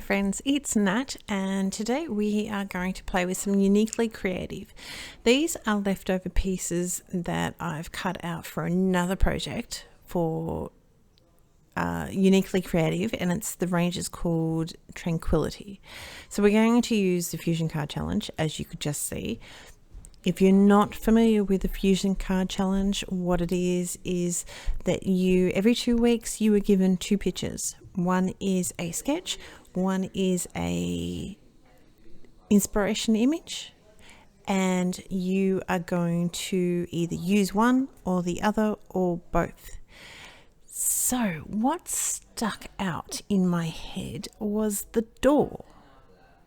friends, it's Nat, and today we are going to play with some Uniquely Creative. These are leftover pieces that I've cut out for another project for Uniquely Creative, and the range is called Tranquility. So we're going to use the Fusion Card Challenge, as you could just see. If you're not familiar with the Fusion Card Challenge, what it is that every 2 weeks you are given 2 pictures. One is a sketch, one is a inspiration image, and you are going to either use one or the other or both. So what stuck out in my head was the door.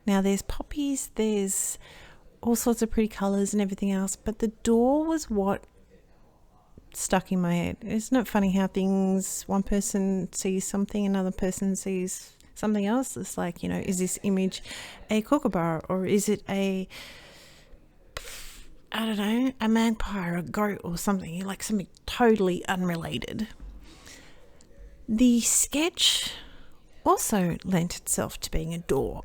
Now there's poppies, there's all sorts of pretty colours and everything else, but the door was what stuck in my head. Isn't it funny how one person sees something, another person sees something else? It's like, is this image a kookaburra, or is it a magpie or a goat or something, like something totally unrelated. The sketch also lent itself to being a door.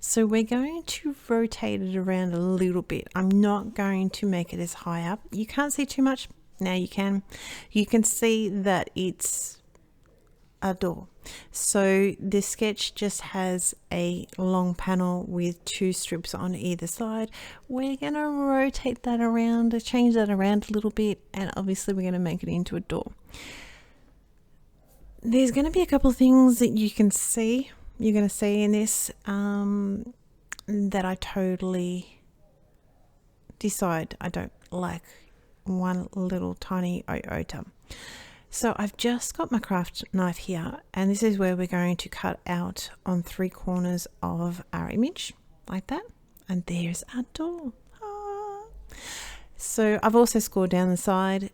So we're going to rotate it around a little bit. I'm not going to make it as high up. You can't see too much. Now you can. You can see that it's a door. So this sketch just has a long panel with 2 strips on either side. We're going to rotate that around, change that around a little bit, and obviously we're going to make it into a door. There's going to be a couple of things that you're going to see in this that I totally decide I don't like one little tiny iota. So I've just got my craft knife here, and this is where we're going to cut out on 3 corners of our image like that, and there's our door. So I've also scored down the side.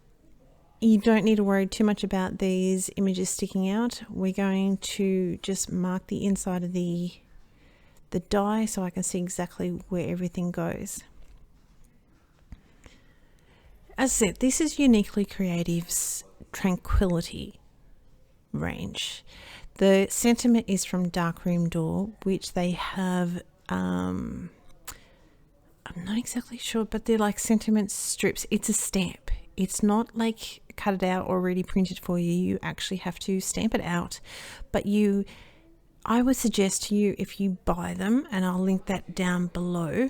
You don't need to worry too much about these images sticking out. We're going to just mark the inside of the die so I can see exactly where everything goes. As I said, this is Uniquely Creative's Tranquility range. The sentiment is from Darkroom Door, which they have, I'm not exactly sure, but they're like sentiment strips. It's a stamp. It's not like cut it out already printed for you. You actually have to stamp it out. But I would suggest to you, if you buy them, and I'll link that down below,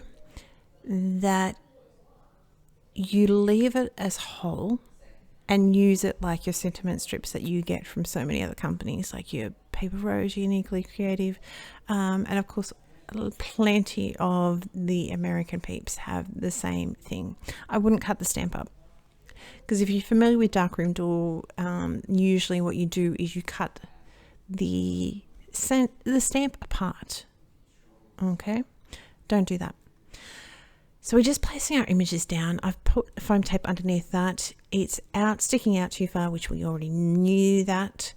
that you leave it as whole and use it like your sentiment strips that you get from so many other companies, like your Paper Rose, Uniquely Creative, and of course plenty of the American peeps have the same thing. I wouldn't cut the stamp up, because if you're familiar with Darkroom Door, usually what you do is you cut the stamp apart. Okay, don't do that. So we're just placing our images down. I've put foam tape underneath that. It's sticking out too far, which we already knew that.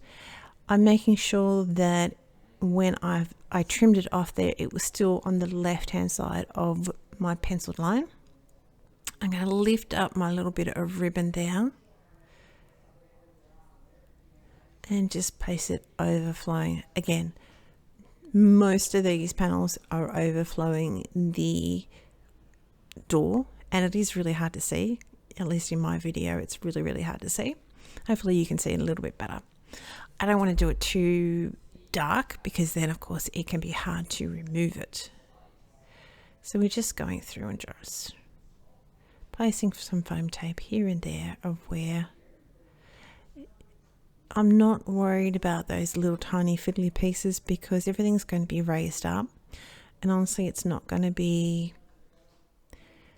I'm making sure that when I trimmed it off there, it was still on the left hand side of my penciled line. I'm going to lift up my little bit of ribbon there and just place it overflowing. Again, most of these panels are overflowing the door, and it is really hard to see. At least in my video, it's really, really hard to see. Hopefully you can see it a little bit better. I don't want to do it too dark, because then of course it can be hard to remove it. So we're just going through and just placing some foam tape here and there of where I'm not worried about those little tiny fiddly pieces, because everything's going to be raised up, and honestly it's not going to be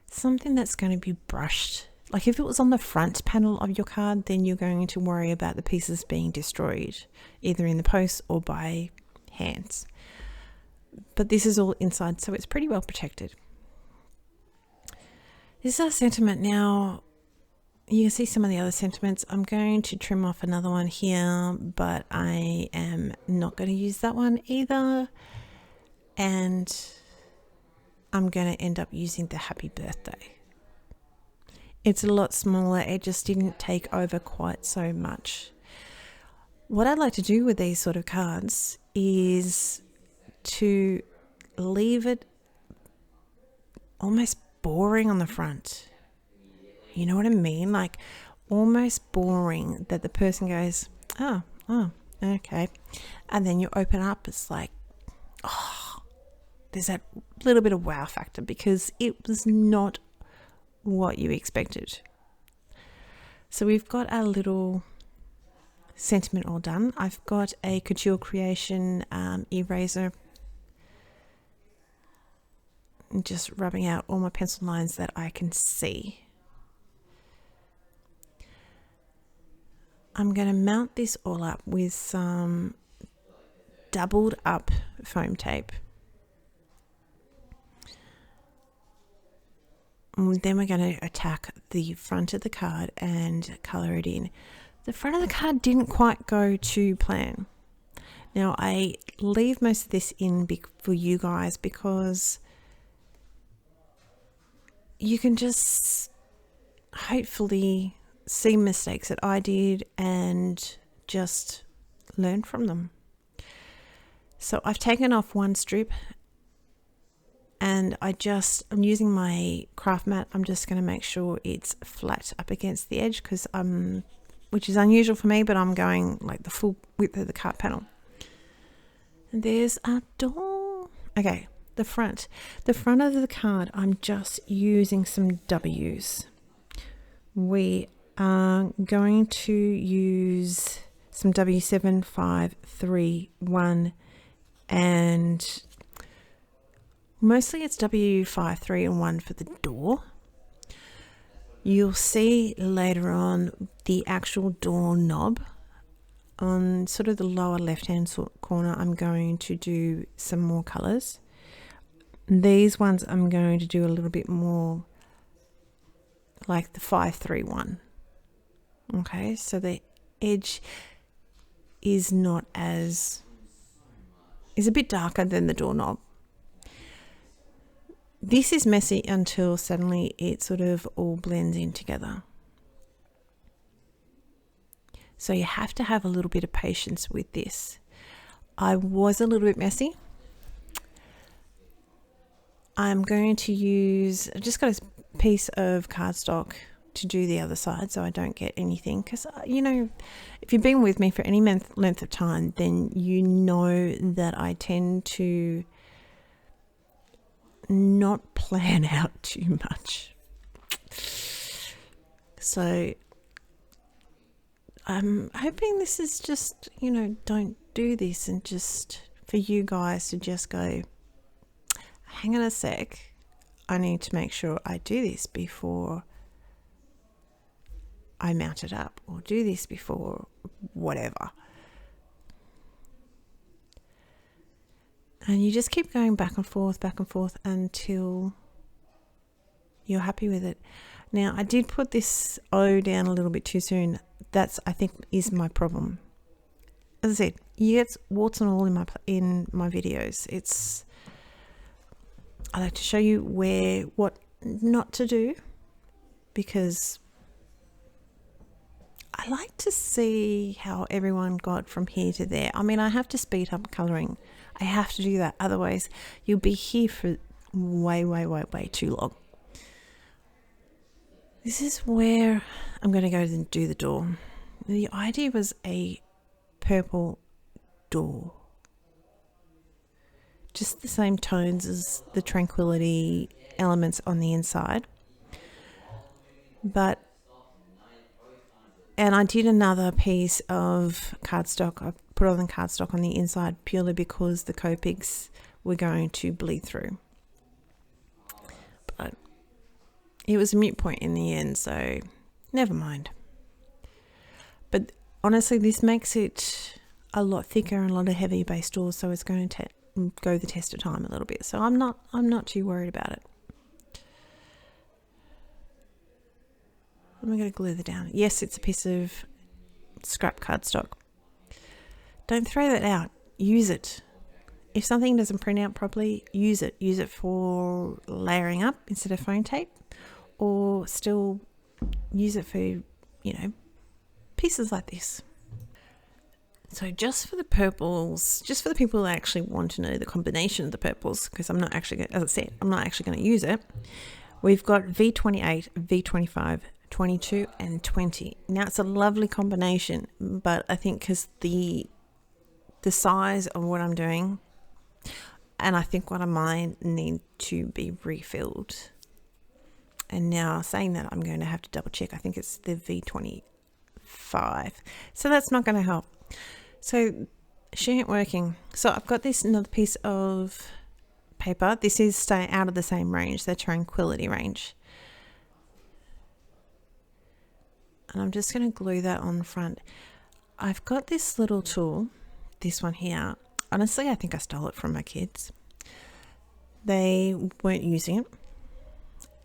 something that's going to be brushed. Like if it was on the front panel of your card, then you're going to worry about the pieces being destroyed either in the post or by hands. But this is all inside, so it's pretty well protected. This is our sentiment. Now you can see some of the other sentiments. I'm going to trim off another one here, but I am not going to use that one either, and I'm going to end up using the happy birthday. It's a lot smaller. It just didn't take over quite so much. What I'd like to do with these sort of cards is to leave it almost boring on the front. You know what I mean? Like almost boring, that the person goes, oh, okay. And then you open up, it's like, oh, there's that little bit of wow factor, because it was not what you expected. So we've got our little sentiment all done. I've got a Couture Creation eraser, just rubbing out all my pencil lines that I can see. I'm going to mount this all up with some doubled up foam tape. And then we're going to attack the front of the card and colour it in. The front of the card didn't quite go to plan. Now I leave most of this in for you guys because you can just hopefully see mistakes that I did and just learn from them. So I've taken off one strip, and I'm using my craft mat. I'm just going to make sure it's flat up against the edge, because which is unusual for me, but I'm going like the full width of the card panel. And there's our door. Okay, the front of the card, I'm just using some W's. We are going to use some W7531, and mostly it's W53 and 1 for the door. You'll see later on the actual door knob. On sort of the lower left hand corner, I'm going to do some more colours. These ones I'm going to do a little bit more like the 531. Okay, so the edge is a bit darker than the doorknob. This is messy until suddenly it sort of all blends in together. So you have to have a little bit of patience with this. I was a little bit messy. I'm going to use, I just got a piece of cardstock to do the other side so I don't get anything, because you know, if you've been with me for any length of time, then you know that I tend to not plan out too much. So I'm hoping this is just, you know, don't do this, and just for you guys to just go, hang on a sec, I need to make sure I do this before I mount it up, or do this before whatever. And you just keep going back and forth until you're happy with it. Now, I did put this O down a little bit too soon. That's, I think, is my problem. As I said, you get warts and all in my videos. I like to show you what not to do, because I like to see how everyone got from here to there. I mean, I have to speed up colouring. I have to do that. Otherwise, you'll be here for way too long. This is where I'm going to go and do the door. The idea was a purple door. Just the same tones as the Tranquility elements on the inside. And I did another piece of cardstock. I put on the cardstock on the inside purely because the Copics were going to bleed through. But it was a moot point in the end, so never mind. But honestly, this makes it a lot thicker and a lot of heavy base doors, so it's going to go the test of time a little bit. So I'm not too worried about it. I'm going to glue that down. Yes, it's a piece of scrap cardstock. Don't throw that out. Use it. If something doesn't print out properly, use it. Use it for layering up instead of foam tape, or still use it for, you know, pieces like this. So just for the purples, just for the people that actually want to know the combination of the purples, because I'm not actually, as I said, I'm not actually going to use it. We've got V28, V25, 22 and 20. Now it's a lovely combination, but I think because the size of what I'm doing, and I think what I might need to be refilled. And now saying that, I'm going to have to double check. I think it's the V25. So that's not going to help. So she ain't working. So I've got this another piece of paper. This is stay out of the same range, the Tranquility range. And I'm just going to glue that on front. I've got this little tool, this one here. Honestly, I think I stole it from my kids. They weren't using it.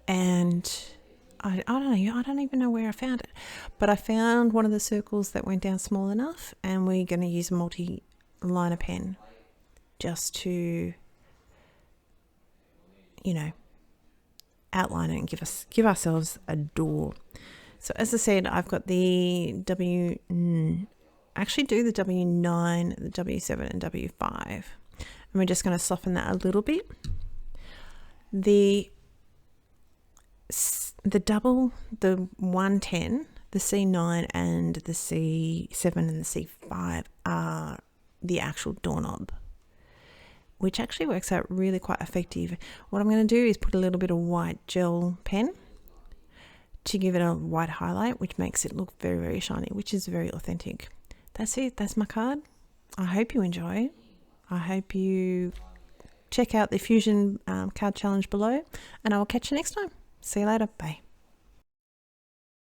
And I don't know, I don't even know where I found it. But I found one of the circles that went down small enough, and we're going to use a multi-liner pen just to, you know, outline it and give ourselves a door. So as I said, I've got the actually do the W9, the W7 and W5. And we're just going to soften that a little bit. The double, the 110, the C9 and the C7 and the C5 are the actual doorknob, which actually works out really quite effective. What I'm going to do is put a little bit of white gel pen to give it a white highlight, which makes it look very, very shiny, which is very authentic. That's it. That's my card. I hope you enjoy. I hope you check out the Fusion card challenge below, and I will catch you next time. See you later. Bye.